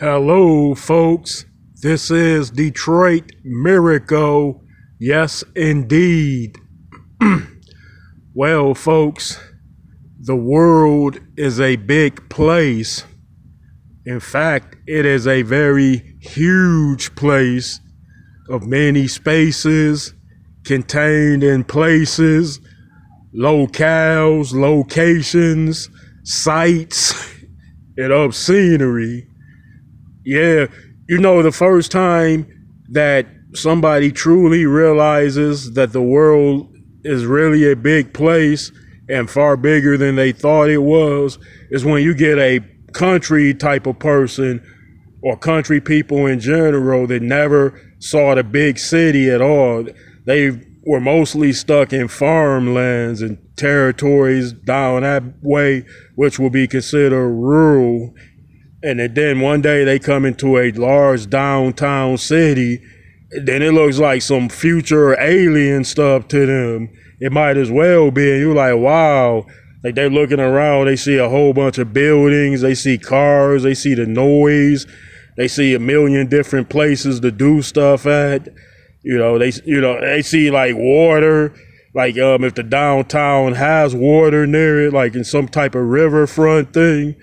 Hello, folks. This is Detroit Miracle. Yes, indeed. Well, folks, the world is a big place. In fact, it is a very huge place of many spaces contained in places, locales, locations, sites, and of scenery. Yeah, the first time that somebody truly realizes that the world is really a big place and far bigger than they thought it was is when you get a country type of person or country people in general that never saw the big city at all. They were mostly stuck in farmlands and territories down that way, which will be considered rural. And then one day they come into a large downtown city, then it looks like some future alien stuff to them. It might as well be. And you're like, wow. Like they're looking around, they see a whole bunch of buildings, they see cars, they see the noise, they see a million different places to do stuff at. They see like water, like if the downtown has water near it, like in some type of riverfront thing.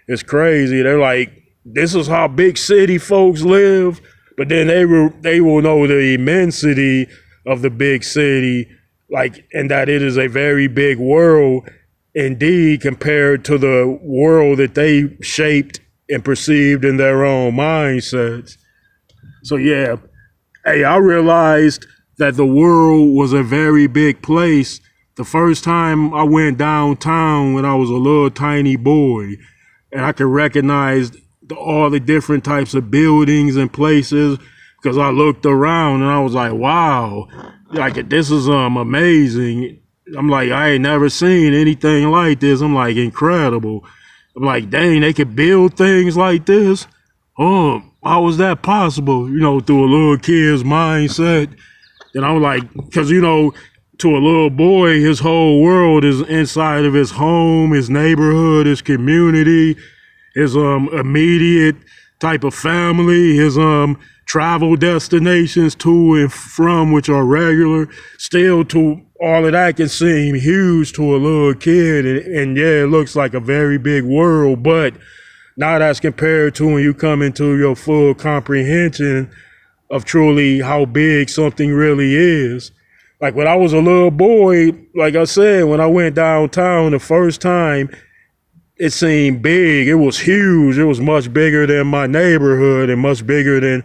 It's crazy. They're like, this is how big city folks live. But then they will know the immensity of the big city, like, and that it is a very big world indeed compared to the world that they shaped and perceived in their own mindsets. So yeah, hey, I realized that the world was a very big place the first time I went downtown when I was a little tiny boy. And I could recognize all the different types of buildings and places because I looked around and I was like, wow, like this is amazing. I'm like, I ain't never seen anything like this. I'm like, incredible. I'm like, dang, they could build things like this. How was that possible? Through a little kid's mindset. And I'm like, because to a little boy, his whole world is inside of his home, his neighborhood, his community, his immediate type of family, his travel destinations to and from, which are regular. Still, to all of that can seem huge to a little kid, and yeah, it looks like a very big world, but not as compared to when you come into your full comprehension of truly how big something really is. Like when I was a little boy, like I said, when I went downtown the first time, it seemed big. It was huge. It was much bigger than my neighborhood and much bigger than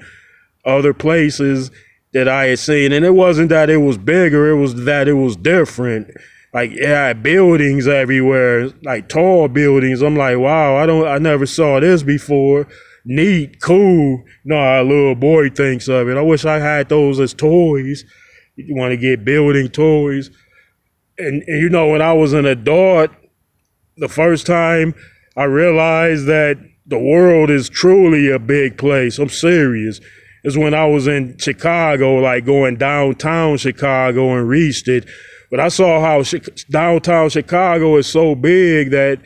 other places that I had seen. And it wasn't that it was bigger, it was that it was different. Like it had buildings everywhere, like tall buildings. I'm like, wow, I never saw this before. Neat, cool. No, a little boy thinks of it. I wish I had those as toys. You want to get building toys. And when I was an adult, the first time I realized that the world is truly a big place. I'm serious. Is when I was in Chicago, like going downtown Chicago and reached it. But I saw how downtown Chicago is so big that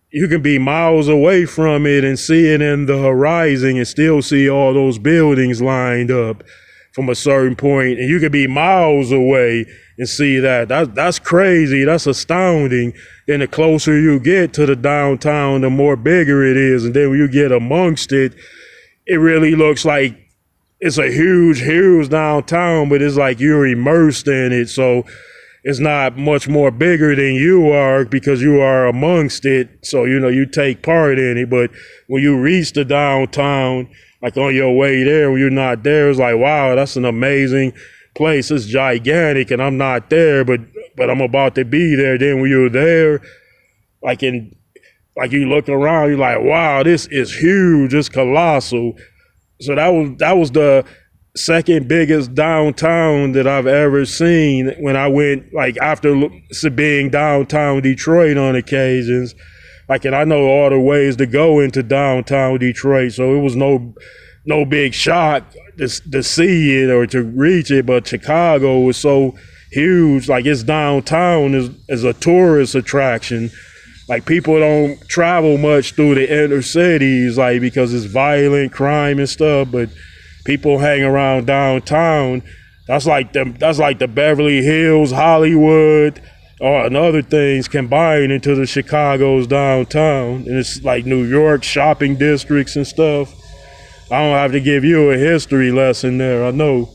you can be miles away from it and see it in the horizon and still see all those buildings lined up from a certain point, and you could be miles away and see that. That's crazy. That's astounding. Then the closer you get to the downtown, the more bigger it is. And then when you get amongst it, it really looks like it's a huge downtown, but it's like you're immersed in it. So it's not much more bigger than you are because you are amongst it. So, you take part in it. But when you reach the downtown, like on your way there, when you're not there, it's like, wow, that's an amazing place. It's gigantic and I'm not there, but I'm about to be there. Then when you're there, like you look around, you're like, wow, this is huge. It's colossal. So that was the second biggest downtown that I've ever seen when I went, like after being downtown Detroit on occasions. Like, and I know all the ways to go into downtown Detroit, so it was no big shock to see it or to reach it. But Chicago was so huge, like its downtown is a tourist attraction. Like people don't travel much through the inner cities, like because it's violent crime and stuff. But people hang around downtown. That's like the Beverly Hills, Hollywood, and other things combined into the Chicago's downtown. And it's like New York shopping districts and stuff. I don't have to give you a history lesson there, I know.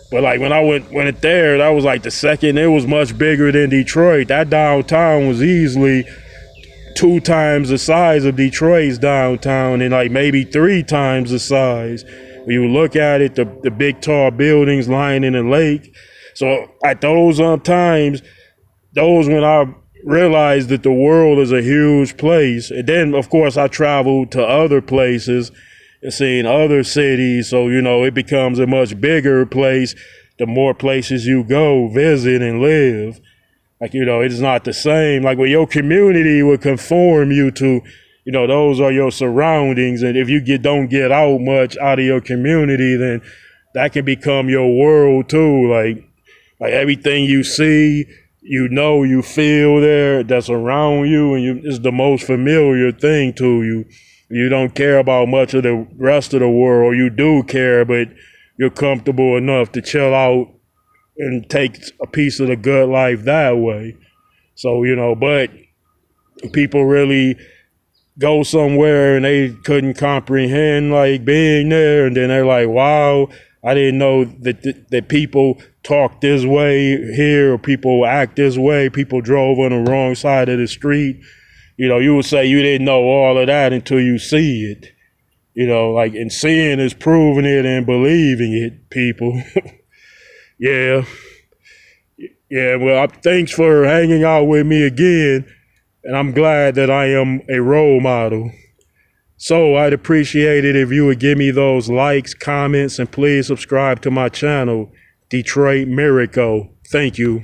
But like when I went there, that was like the second. It was much bigger than Detroit. That downtown was easily 2 times the size of Detroit's downtown, and like maybe 3 times the size. When you look at it, the big tall buildings lying in the lake. So at those times, those when I realized that the world is a huge place. And then of course I traveled to other places and seen other cities. So, it becomes a much bigger place the more places you go, visit and live. Like, it's not the same. Like when your community would conform you to, those are your surroundings. And if you don't get out much out of your community, then that can become your world too. Like everything you see, you feel there, that's around you, and it's the most familiar thing to you. You don't care about much of the rest of the world. You do care, but you're comfortable enough to chill out and take a piece of the good life that way. So, but people really go somewhere and they couldn't comprehend like being there, and then they're like, wow, I didn't know that people talk this way here, or people act this way, people drove on the wrong side of the street. You would say you didn't know all of that until you see it. And seeing is proving it and believing it, people. Yeah. Yeah, well, thanks for hanging out with me again, and I'm glad that I am a role model. So I'd appreciate it if you would give me those likes, comments, and please subscribe to my channel, Detroit Miracle. Thank you.